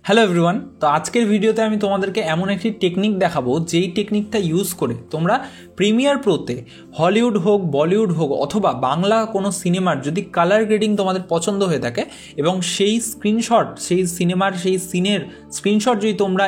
Hello everyone, তো আজকের ভিডিওতে আমি তোমাদেরকে এমন একটি টেকনিক দেখাবো যেই টেকনিকটা ইউজ করে তোমরা প্রিমিয়ার প্রোতে হলিউড হোক, বলিউড হোক অথবা বাংলা কোনো সিনেমার যদি কালার গ্রেডিং তোমাদের পছন্দ হয়ে থাকে এবং সেই স্ক্রিনশট, সেই সিনেমার সেই সিনের স্ক্রিনশট যদি তোমরা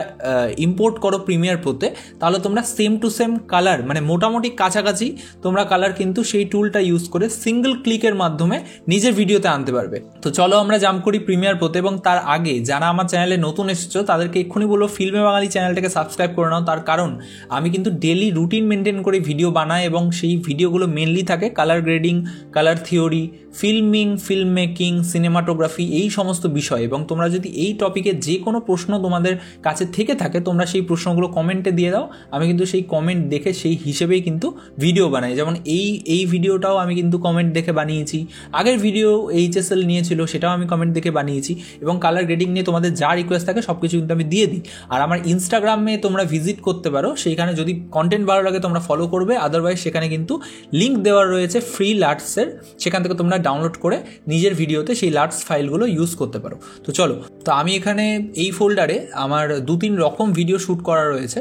ইম্পোর্ট করো প্রিমিয়ার প্রোতে, তাহলে তোমরা সেম টু সেম কালার মানে মোটামুটি কাছাকাছি তোমরা কালার কিন্তু সেই টুলটা ইউজ করে সিঙ্গেল ক্লিকের মাধ্যমে নিজের ভিডিওতে আনতে পারবে। তো চলো আমরা জাম্প করি প্রিমিয়ার প্রোতে। এবং তার আগে যারা আমার চ্যানেলে নতুন এসেছো তাদেরকে এক্ষুনি বলবো ফিল্মে বাঙালি চ্যানেলটাকে সাবস্ক্রাইব করে নাও, তার কারণ আমি কিন্তু ডেলি রুটিন মেনটেন করে ভিডিও বানাই এবং সেই ভিডিওগুলো মেনলি থাকে colour grading, colour theory, filming, film making, cinematography, এই সমস্ত বিষয়। এবং তোমরা যদি এই টপিকে যে কোনো প্রশ্ন তোমাদের কাছে থেকে থাকে তোমরা সেই প্রশ্নগুলো কমেন্টে দিয়ে দাও, আমি কিন্তু সেই কমেন্ট দেখে সেই হিসেবেই কিন্তু ভিডিও বানাই। যেমন এই ভিডিওটাও আমি কিন্তু কমেন্ট দেখে বানিয়েছি, আগের ভিডিও HSL নিয়েছিল সেটাও আমি কমেন্ট দেখে বানিয়েছি, এবং কালার গ্রেডিং নিয়ে তোমাদের যা রিকোয়েস্ট থাকে সব কিছু কিন্তু আমি দিয়ে দিই। আর আমার ইনস্টাগ্রামে তোমরা ভিজিট করতে পারো, সেইখানে যদি কন্টেন্ট ভালো লাগে তোমরা ফলো করবে, আদারওয়াইজ সেখানে কিন্তু লিঙ্ক দেওয়া রয়েছে ফ্রি লাটসের, সেখান থেকে তোমরা ডাউনলোড করে নিজের ভিডিওতে সেই লাটস ফাইলগুলো ইউজ করতে পারো। তো চলো, তো আমি এখানে এই ফোল্ডারে আমার 2-3 রকম ভিডিও শ্যুট করা রয়েছে।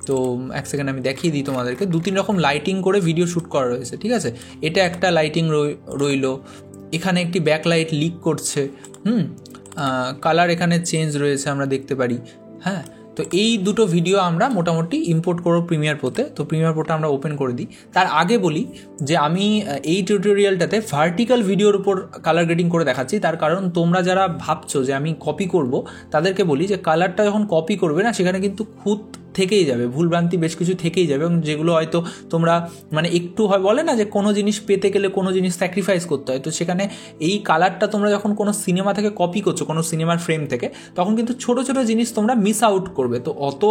তো এক সেকেন্ড আমি দেখিয়ে দিই তোমাদেরকে। 2-3 রকম লাইটিং করে ভিডিও শ্যুট করা রয়েছে, ঠিক আছে। এটা একটা লাইটিং রইলো, এখানে একটি ব্যাকলাইট লিক করছে, কালার এখানে চেঞ্জ রয়েছে আমরা দেখতে পারি। হ্যাঁ, তো এই দুটো ভিডিও আমরা মোটামুটি ইম্পোর্ট করব প্রিমিয়ার প্রোতে। তো প্রিমিয়ার প্রোটা আমরা ওপেন করে দিই। তার আগে বলি যে আমি এই টিউটোরিয়ালটাতে ভার্টিক্যাল ভিডিওর উপর কালার গ্রেডিং করে দেখাচ্ছি, তার কারণ তোমরা যারা ভাবছো যে আমি কপি করব তাদেরকে বলি যে কালারটা যখন কপি করবে না, সেখানে কিন্তু খুঁত থেকেই যাবে, ভুলভ্রান্তি বেশ কিছু থেকেই যাবে, এবং যেগুলো হয়তো তোমরা মানে একটু হয় বলে না যে কোনো জিনিস পেতে গেলে কোনো জিনিস স্যাক্রিফাইস করতে হয়, তো সেখানে এই কালারটা তোমরা যখন কোনো সিনেমা থেকে কপি করছো, কোনো সিনেমার ফ্রেম থেকে, তখন কিন্তু ছোটো ছোটো জিনিস তোমরা মিস আউট করবে। তো অত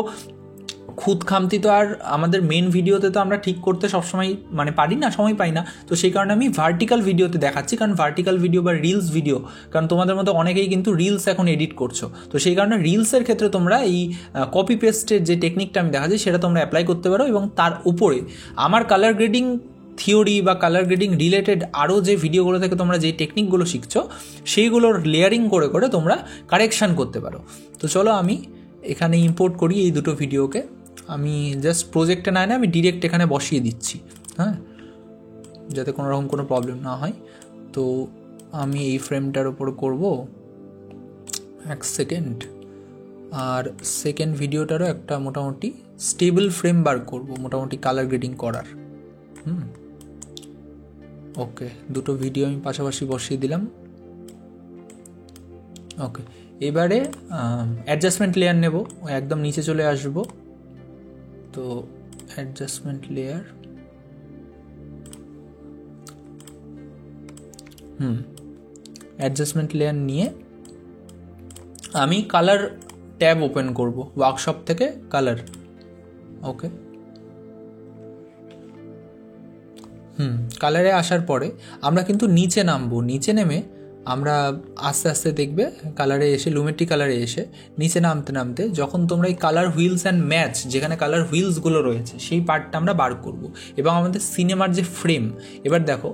খুদ খামতি তো আর আমাদের মেন ভিডিওতে তো আমরা ঠিক করতে সবসময় মানে পারি না, সময় পাই না। তো সেই কারণে আমি ভার্টিক্যাল ভিডিওতে দেখাচ্ছি, কারণ ভার্টিক্যাল ভিডিও বা রিলস ভিডিও, কারণ তোমাদের মধ্যে অনেকেই কিন্তু রিলস এখন এডিট করছো, তো সেই কারণে রিলসের ক্ষেত্রে তোমরা এই কপি পেস্টের যে টেকনিকটা আমি দেখাচ্ছি সেটা তোমরা অ্যাপ্লাই করতে পারো। এবং তার উপরে আমার কালার গ্রেডিং থিওরি বা কালার গ্রেডিং রিলেটেড আরও যে ভিডিওগুলো থেকে তোমরা যে টেকনিকগুলো শিখছো সেইগুলোর লেয়ারিং করে করে তোমরা কারেকশান করতে পারো। তো চলো আমি এখানে ইম্পোর্ট করি এই দুটো ভিডিওকে। আমি জাস্ট প্রজেক্টে না আমি ডিরেক্ট এখানে বসিয়ে দিচ্ছি, হ্যাঁ, যাতে কোনো রকম কোনো প্রবলেম না হয়। তো আমি এই ফ্রেমটার ওপর করব 1 সেকেন্ড, আর সেকেন্ড ভিডিওটারও একটা মোটামুটি স্টেবল ফ্রেম বার করব মোটামুটি কালার গ্রেডিং করার। ওকে, দুটো ভিডিও আমি পাশাপাশি বসিয়ে দিলাম। ওকে, এবারে অ্যাডজাস্টমেন্ট লেয়ার নেব, একদম নিচে চলে আসবো। তো অ্যাডজাস্টমেন্ট লেয়ার, অ্যাডজাস্টমেন্ট লেয়ার নিয়ে আমি কালার ট্যাব ওপেন করব, ওয়ার্কশপ থেকে কালার। ওকে, কালারে আসার পরে আমরা কিন্তু নিচে নামবো, নিচে নেমে আমরা আস্তে আস্তে দেখবে কালারে এসে, লুমেট্রি কালারে এসে নিচে নামতে নামতে যখন তোমরা এই কালার হুইলস অ্যান্ড ম্যাচ, যেখানে কালার হুইলসগুলো রয়েছে সেই পার্টটা আমরা বার করব। এবং আমাদের সিনেমার যে ফ্রেম, এবার দেখো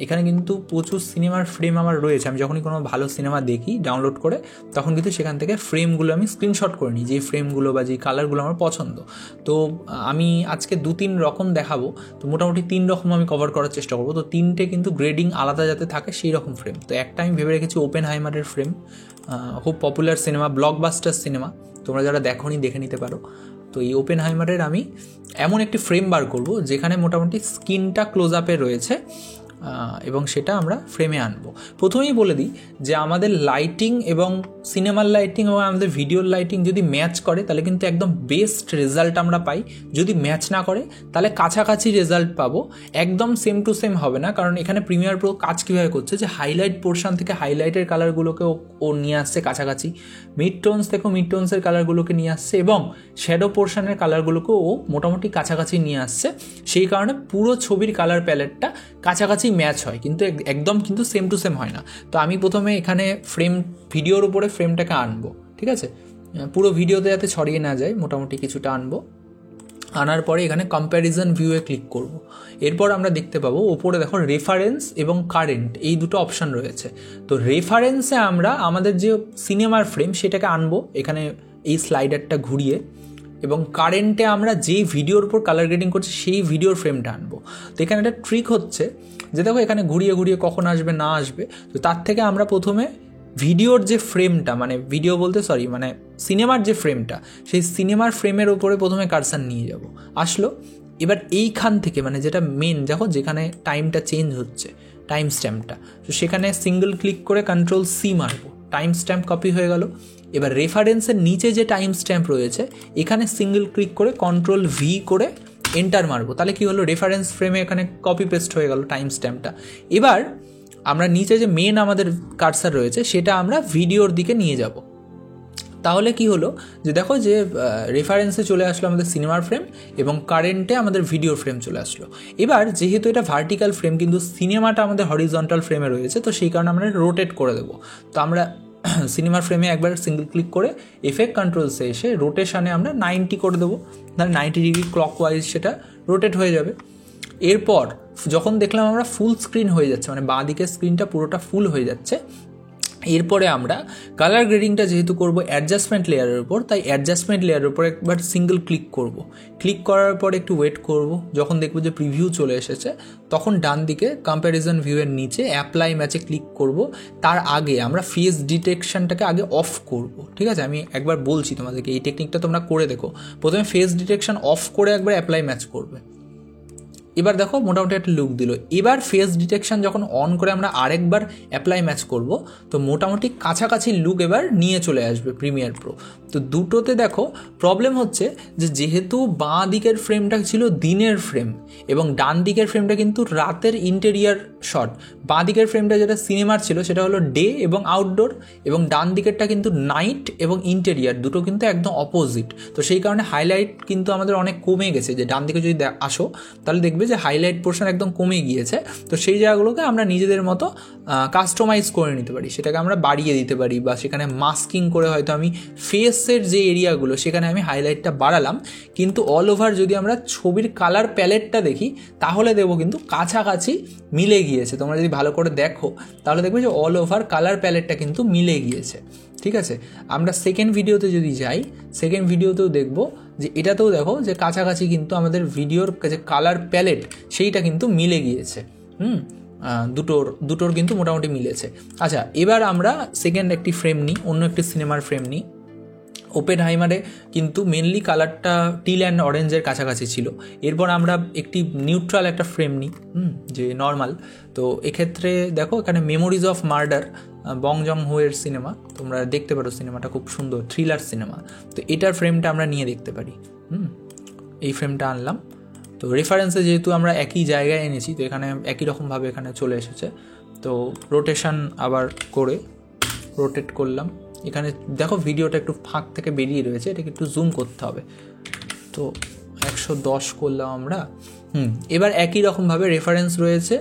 এখানে কিন্তু প্রচুর সিনেমার ফ্রেম আমার রয়েছে। আমি যখনই কোনো ভালো সিনেমা দেখি ডাউনলোড করে, তখন কিন্তু সেখান থেকে ফ্রেমগুলো আমি স্ক্রিনশট করে নিই, যে ফ্রেমগুলো বা যে কালারগুলো আমার পছন্দ। তো আমি আজকে 2-3 রকম দেখাবো, তো মোটামুটি 3 রকম আমি কভার করার চেষ্টা করবো। তো 3টে কিন্তু গ্রেডিং আলাদা যাতে থাকে সেই রকম ফ্রেম। তো একটা আমি ভেবে রেখেছি ওপেনহাইমারের ফ্রেম, খুব পপুলার সিনেমা, ব্লকবাস্টার সিনেমা, তোমরা যারা দেখোনি দেখে নিতে পারো। তো এই ওপেনহাইমারের আমি এমন একটি ফ্রেম বার করব যেখানে মোটামুটি স্কিনটা ক্লোজ আপে রয়েছে, এবং সেটা আমরা ফ্রেমে আনবো। প্রথমেই বলে দিই যে আমাদের লাইটিং এবং সিনেমার লাইটিং এবং আমাদের ভিডিওর লাইটিং যদি ম্যাচ করে তাহলে কিন্তু একদম বেস্ট রেজাল্ট আমরা পাই। যদি ম্যাচ না করে তাহলে কাছাকাছি রেজাল্ট পাবো, একদম সেম টু সেম হবে না। কারণ এখানে প্রিমিয়ার প্রো কাজ কীভাবে করছে যে হাইলাইট পোর্শন থেকে হাইলাইটের কালারগুলোকে ও নিয়ে আসছে কাছাকাছি, মিড টোনস থেকেও মিড টোনসের কালারগুলোকে নিয়ে আসছে, এবং শ্যাডো পোর্শনের কালারগুলোকেও ও মোটামুটি কাছাকাছি নিয়ে আসছে। সেই কারণে পুরো ছবির কালার প্যালেটটা কাছাকাছি ম্যাচ হয়, কিন্তু একদম কিন্তু সেম টু সেম হয় না। তো আমি প্রথমে এখানে ভিডিওর উপরে ফ্রেমটাকে আনবো, ঠিক আছে, পুরো ভিডিওতে যাতে ছড়িয়ে না যায় মোটামুটি কিছুটা আনবো। আনার পরে এখানে কম্প্যারিজন ভিউয়ে ক্লিক করব। এরপর আমরা দেখতে পাবো ওপরে দেখো রেফারেন্স এবং কারেন্ট এই দুটো অপশান রয়েছে। তো রেফারেন্সে আমরা আমাদের যে সিনেমার ফ্রেম সেটাকে আনবো এখানে এই স্লাইডারটা ঘুরিয়ে, এবং কারেন্টে আমরা যেই ভিডিওর উপর কালার গ্রেডিং করছি সেই ভিডিওর ফ্রেমটা আনবো। তো এখানে একটা ট্রিক হচ্ছে যে দেখো এখানে ঘুরিয়ে ঘুরিয়ে কখন আসবে না আসবে, তো তার থেকে আমরা প্রথমে ভিডিওর যে ফ্রেমটা, মানে ভিডিও বলতে মানে সিনেমার যে ফ্রেমটা, সেই সিনেমার ফ্রেমের ওপরে প্রথমে কারসার নিয়ে যাব, আসলো। এবার এইখান থেকে মানে যেটা মেন দেখো যেখানে টাইমটা চেঞ্জ হচ্ছে, টাইম স্ট্যাম্পটা, তো সেখানে সিঙ্গেল ক্লিক করে কন্ট্রোল সি মারবো, টাইম স্ট্যাম্প কপি হয়ে গেল। এবার রেফারেন্সের নিচে যে টাইম স্ট্যাম্প রয়েছে এখানে সিঙ্গেল ক্লিক করে কন্ট্রোল ভি করে এন্টার মারবো, তাহলে কি হলো রেফারেন্স ফ্রেমে এখানে কপি পেস্ট হয়ে গেল টাইম স্ট্যাম্পটা। এবার আমরা নিচে যে মেন আমাদের কার্সার রয়েছে সেটা আমরা ভিডিওর দিকে নিয়ে যাব। তাহলে কি হলো যে দেখো যে রেফারেন্সে চলে আসলো আমাদের সিনেমার ফ্রেম এবং কারেন্টে আমাদের ভিডিওর ফ্রেম চলে আসলো। এবার যেহেতু এটা ভার্টিক্যাল ফ্রেম কিন্তু সিনেমাটা আমাদের হরিজন্টাল ফ্রেমে রয়েছে, তো সেই কারণে আমরা রোটেট করে দেবো। তো আমরা সিনেমার ফ্রেমে একবার সিঙ্গেল ক্লিক করে এফেক্ট কন্ট্রোলসে এসে রোটেশনে আমরা 90 করে দেবো, তাহলে 90 ডিগ্রি ক্লকওয়াইজ সেটা রোটেট হয়ে যাবে। এরপর যখন দেখলাম আমরা ফুল স্ক্রিন হয়ে যাচ্ছে, মানে বাঁ দিকের স্ক্রিনটা পুরোটা ফুল হয়ে যাচ্ছে, এরপরে আমরা কালার গ্রেডিংটা যেহেতু করব অ্যাডজাস্টমেন্ট লেয়ারের উপর, তাই অ্যাডজাস্টমেন্ট লেয়ারের উপর একবার সিঙ্গেল ক্লিক করব। ক্লিক করার পর একটু ওয়েট করব, যখন দেখব যে প্রিভিউ চলে এসেছে তখন ডান দিকে কম্প্যারিজন ভিউয়ের নিচে অ্যাপ্লাই ম্যাচে ক্লিক করব। তার আগে আমরা ফেস ডিটেকশনটাকে আগে অফ করব, ঠিক আছে? আমি একবার বলছি তোমাদেরকে, এই টেকনিকটা তোমরা করে দেখো। প্রথমে ফেস ডিটেকশন অফ করে একবার অ্যাপ্লাই ম্যাচ করবে। এবার দেখো মোটামুটি একটা লুক দিল। এবার ফেস ডিটেকশন যখন অন করে আমরা আরেকবার অ্যাপ্লাই ম্যাচ করব, তো মোটামুটি কাছাকাছি লুক এবার নিয়ে চলে আসবে প্রিমিয়ার প্রো। তো দুটোতে দেখো প্রবলেম হচ্ছে যে যেহেতু বাঁ দিকের ফ্রেমটা ছিল দিনের ফ্রেম এবং ডান দিকের ফ্রেমটা কিন্তু রাতের ইন্টেরিয়ার শট, বাঁ দিকের ফ্রেমটা যেটা সিনেমার ছিল সেটা হলো ডে এবং আউটডোর, এবং ডান দিকেরটা কিন্তু নাইট এবং ইন্টেরিয়ার, দুটো কিন্তু একদম অপোজিট। তো সেই কারণে হাইলাইট কিন্তু আমাদের অনেক কমে গেছে, যে ডান দিকে যদি আসো তাহলে দেখবে যে হাইলাইট পোর্শন একদম কমে গিয়েছে। তো সেই জায়গাগুলোকে আমরা নিজেদের মতো কাস্টমাইজ করে নিতে পারি, সেটাকে আমরা বাড়িয়ে দিতে পারি, বা সেখানে মাস্কিং করে হয়তো আমি ফেসের যে এরিয়াগুলো সেখানে আমি হাইলাইটটা বাড়ালাম, কিন্তু অল ওভার যদি আমরা ছবির কালার প্যালেটটা দেখি তাহলে দেখবো কিন্তু কাছাকাছি মিলে গিয়েছে। তোমরা যদি ভালো করে দেখো তাহলে দেখবে যে অল ওভার কালার প্যালেটটা কিন্তু মিলে গিয়েছে, ঠিক আছে? আমরা সেকেন্ড ভিডিওতে যদি যাই, সেকেন্ড ভিডিওতেও দেখবো যে এটাতেও দেখো যে কাছাকাছি কিন্তু আমাদের ভিডিওর যে কালার প্যালেট সেইটা কিন্তু মিলে গিয়েছে। দুটোর কিন্তু মোটামুটি মিলেছে। আচ্ছা, এবার আমরা সেকেন্ড একটি ফ্রেম নিই, অন্য একটি সিনেমার ফ্রেম নিই। ওপেনহাইমারে কিন্তু মেনলি কালারটা টিল অ্যান্ড অরেঞ্জের কাছাকাছি ছিল। এরপর আমরা একটি নিউট্রাল একটা ফ্রেম নিই, যে নর্মাল। তো এক্ষেত্রে দেখো এখানে memories of murder, Bong Joon হোয়ের সিনেমা, তোমরা দেখতে পারো, সিনেমাটা খুব সুন্দর থ্রিলার সিনেমা। তো এটার ফ্রেমটা আমরা নিয়ে দেখতে পারি। এই ফ্রেমটা আনলাম। তো রেফারেন্সে যেহেতু আমরা একই জায়গায় এনেছি, তো এখানে একই রকমভাবে এখানে চলে এসেছে। তো রোটেশন আবার করে রোটেট করলাম। এখানে দেখো ভিডিওটা একটু ফাঁক থেকে বেরিয়ে রয়েছে, এটাকে একটু জুম করতে হবে। তো 110 করলাম আমরা। এবার একই রকমভাবে রেফারেন্স রয়েছে,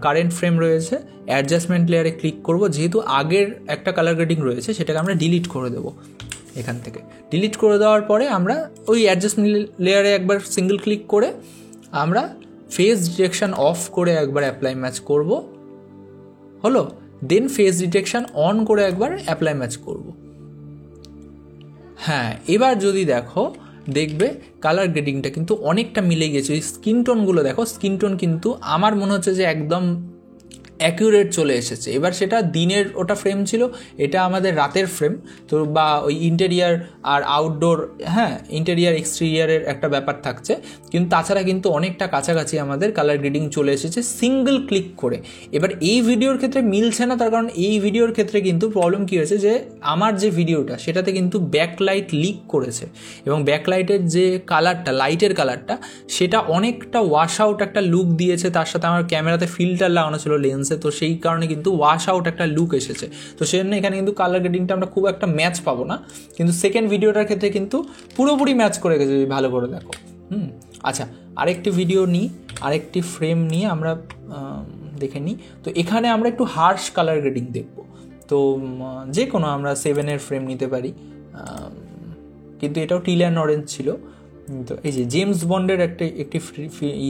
কারেন্ট ফ্রেম রয়েছে, অ্যাডজাস্টমেন্ট লেয়ারে ক্লিক করব। যেহেতু আগের একটা কালার গ্রেডিং রয়েছে সেটাকে আমরা ডিলিট করে দেবো। এখান থেকে ডিলিট করে দেওয়ার পরে আমরা ওই অ্যাডজাস্টমেন্ট লেয়ারে একবার সিঙ্গেল ক্লিক করে আমরা ফেস ডিটেকশন অফ করে একবার অ্যাপ্লাই ম্যাচ করব, হলো। দেন ফেস ডিটেকশন অন করে একবার অ্যাপ্লাই ম্যাচ করব। হ্যাঁ, এবার যদি দেখো দেখবে কালার গ্রেডিংটা কিন্তু অনেকটা মিলে গেছে। ওই স্কিন টোনগুলো দেখো, স্কিন টোন কিন্তু আমার মনে হচ্ছে যে একদম অ্যাকিউরেট চলে এসেছে। এবার সেটা দিনের ওটা ফ্রেম ছিল, এটা আমাদের রাতের ফ্রেম। তো বা ওই ইন্টেরিয়ার আর আউটডোর, হ্যাঁ ইন্টেরিয়ার এক্সটেরিয়ারের একটা ব্যাপার থাকছে, কিন্তু তাছাড়া কিন্তু অনেকটা কাছাকাছি আমাদের কালার গ্রেডিং চলে এসেছে সিঙ্গেল ক্লিক করে। এবার এই ভিডিওর ক্ষেত্রে মিলছে না, তার কারণ এই ভিডিওর ক্ষেত্রে কিন্তু প্রবলেম কী হয়েছে যে আমার যে ভিডিওটা সেটাতে কিন্তু ব্যাকলাইট লিক করেছে, এবং ব্যাকলাইটের যে কালারটা, লাইটের কালারটা, সেটা অনেকটা ওয়াশ আউট একটা লুক দিয়েছে। তার সাথে আমার ক্যামেরাতে ফিল্টার লাগানো ছিল লেন্সে, তো সেই কারণে কিন্তু ওয়াশ আউট একটা লুক এসেছে। তো সেই জন্য এখানে কিন্তু কালার গ্রেডিংটা আমরা খুব একটা ম্যাচ পাবো না, কিন্তু সেকেন্ড ভিডিওটার ক্ষেত্রে কিন্তু পুরোপুরি ম্যাচ করে গেছে যদি ভালো করে দেখো। আচ্ছা, আরেকটি ভিডিও নিই, আরেকটি ফ্রেম নিয়ে আমরা দেখে নিই। তো এখানে আমরা একটু হার্শ কালার গ্রেডিং দেখব। তো যে কোনো আমরা 7-এর ফ্রেম নিতে পারি, কিন্তু এটাও টিল অ্যান্ড অরেঞ্জ ছিল। তো এই যে জেমস বন্ডের একটি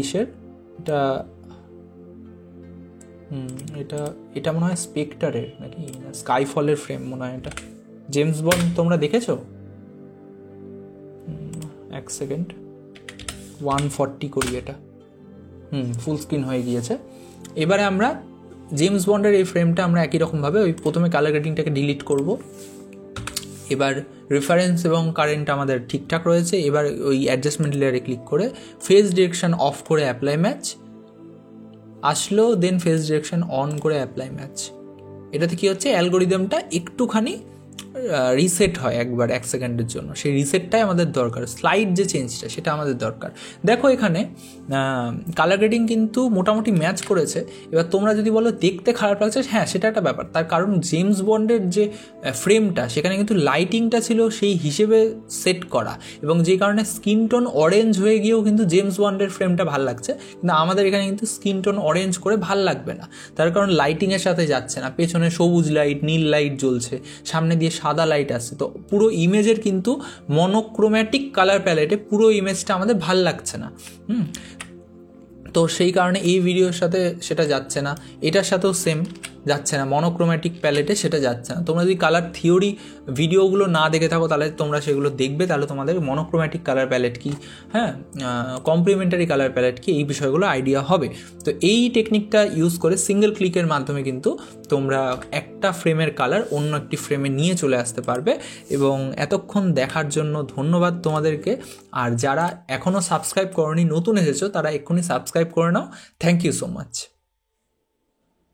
ইসের এটা এটা এটা মনে হয় স্পেক্টারের নাকি স্কাইফলের ফ্রেম মনে হয় এটা। জেমস বন্ড তোমরা দেখেছো? এক সেকেন্ড, 140 করি এটা। ফুল স্ক্রিন হয়ে গিয়েছে। এবারে আমরা জেমস বন্ডের এই ফ্রেমটা আমরা একই রকমভাবে ওই প্রথমে কালার গ্রেডিংটাকে ডিলিট করব। এবার রেফারেন্স এবং কারেন্ট আমাদের ঠিকঠাক রয়েছে। এবার ওই অ্যাডজাস্টমেন্ট লেয়ারে ক্লিক করে ফেজ ডিরেকশন অফ করে অ্যাপ্লাই ম্যাচ আসলো, দেন ফেজ ডিরেকশন অন করে অ্যাপ্লাই ম্যাচ। এটাতে কী হচ্ছে, অ্যালগোরিদমটা একটুখানি রিসেট হয় একবার 1 সেকেন্ডের জন্য। সেই রিসেটটাই আমাদের দরকার, স্লাইড যে চেঞ্জটা সেটা আমাদের দরকার। দেখো এখানে কালার গ্রেডিং কিন্তু মোটামুটি ম্যাচ করেছে। এবার তোমরা যদি বলো দেখতে খারাপ লাগছে, হ্যাঁ সেটা একটা ব্যাপার, তার কারণ জেমস বন্ডের যে ফ্রেমটা সেখানে কিন্তু লাইটিংটা ছিল সেই হিসেবে সেট করা, এবং যে কারণে স্কিন টোন অরেঞ্জ হয়ে গিয়েও কিন্তু জেমস বন্ডের ফ্রেমটা ভাল লাগছে। কিন্তু আমাদের এখানে কিন্তু স্কিন টোন অরেঞ্জ করে ভাল লাগবে না, তার কারণ লাইটিংয়ের সাথে যাচ্ছে না। পেছনে সবুজ লাইট, নীল লাইট জ্বলছে, সামনে দিয়ে সাদা লাইট আসছে, তো পুরো ইমেজের কিন্তু মনোক্রোম্যাটিক কালার প্যালেটে পুরো ইমেজটা আমাদের ভাল লাগছে না। তো সেই কারণে এই ভিডিওর সাথে সেটা যাচ্ছে না, এটার সাথেও সেম যাচ্ছে না, মনোক্রোম্যাটিক প্যালেটে সেটা যাচ্ছে না। তোমরা যদি কালার থিওরি ভিডিওগুলো না দেখে থাকো তাহলে তোমরা সেগুলো দেখবে, তাহলে তোমাদের মনোক্রোম্যাটিক কালার প্যালেট কি, হ্যাঁ কমপ্লিমেন্টারি কালার প্যালেট কি, এই বিষয়গুলো আইডিয়া হবে। তো এই টেকনিকটা ইউজ করে সিঙ্গেল ক্লিকের মাধ্যমে কিন্তু তোমরা একটা ফ্রেমের কালার অন্য একটি ফ্রেমে নিয়ে চলে আসতে পারবে। এবং এতক্ষণ দেখার জন্য ধন্যবাদ তোমাদেরকে। আর যারা এখনও সাবস্ক্রাইব করোনি, নতুন এসেছো, তারা এক্ষুনি সাবস্ক্রাইব করে নাও। Thank you so much.